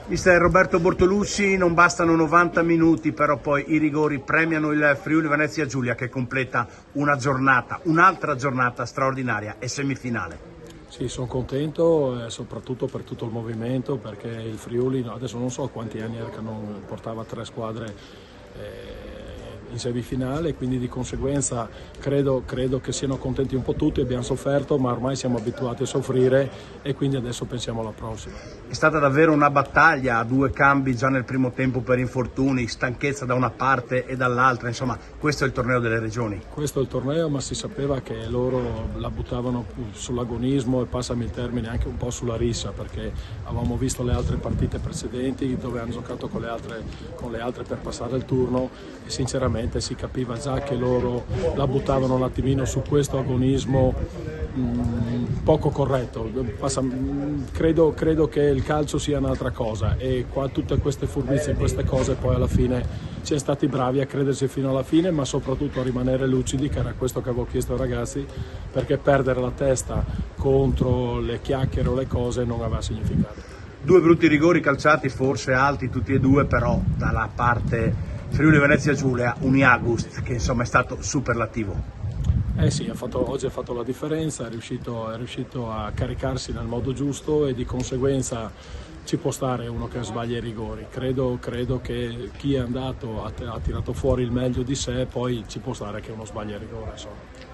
Mister Roberto Bortolussi, non bastano 90 minuti, però poi i rigori premiano il Friuli Venezia Giulia che completa una giornata, un'altra giornata straordinaria e semifinale. Sì, sono contento soprattutto per tutto il movimento, perché il Friuli adesso non so quanti anni era che non portava 3 squadre in semifinale, quindi di conseguenza credo che siano contenti un po' tutti. Abbiamo sofferto, ma ormai siamo abituati a soffrire e quindi adesso pensiamo alla prossima. È stata davvero una battaglia a 2 cambi già nel primo tempo per infortuni, stanchezza da una parte e dall'altra, insomma questo è il torneo delle regioni. Questo è il torneo, ma si sapeva che loro la buttavano sull'agonismo e, passami il termine, anche un po' sulla rissa, perché avevamo visto le altre partite precedenti dove hanno giocato con le altre per passare il turno e sinceramente si capiva già che loro la buttavano un attimino su questo agonismo poco corretto. Credo che il calcio sia un'altra cosa e qua tutte queste furbizie, queste cose, poi alla fine siamo stati bravi a crederci fino alla fine, ma soprattutto a rimanere lucidi, che era questo che avevo chiesto ai ragazzi, perché perdere la testa contro le chiacchiere o le cose non aveva significato. 2 brutti rigori calciati, forse alti tutti e 2, però dalla parte Friuli Venezia Giulia un Iagust che insomma è stato superlativo. Sì, oggi ha fatto la differenza, è riuscito a caricarsi nel modo giusto e di conseguenza ci può stare uno che sbaglia i rigori. Credo che chi è andato ha tirato fuori il meglio di sé, poi ci può stare che uno sbaglia il rigore. Insomma.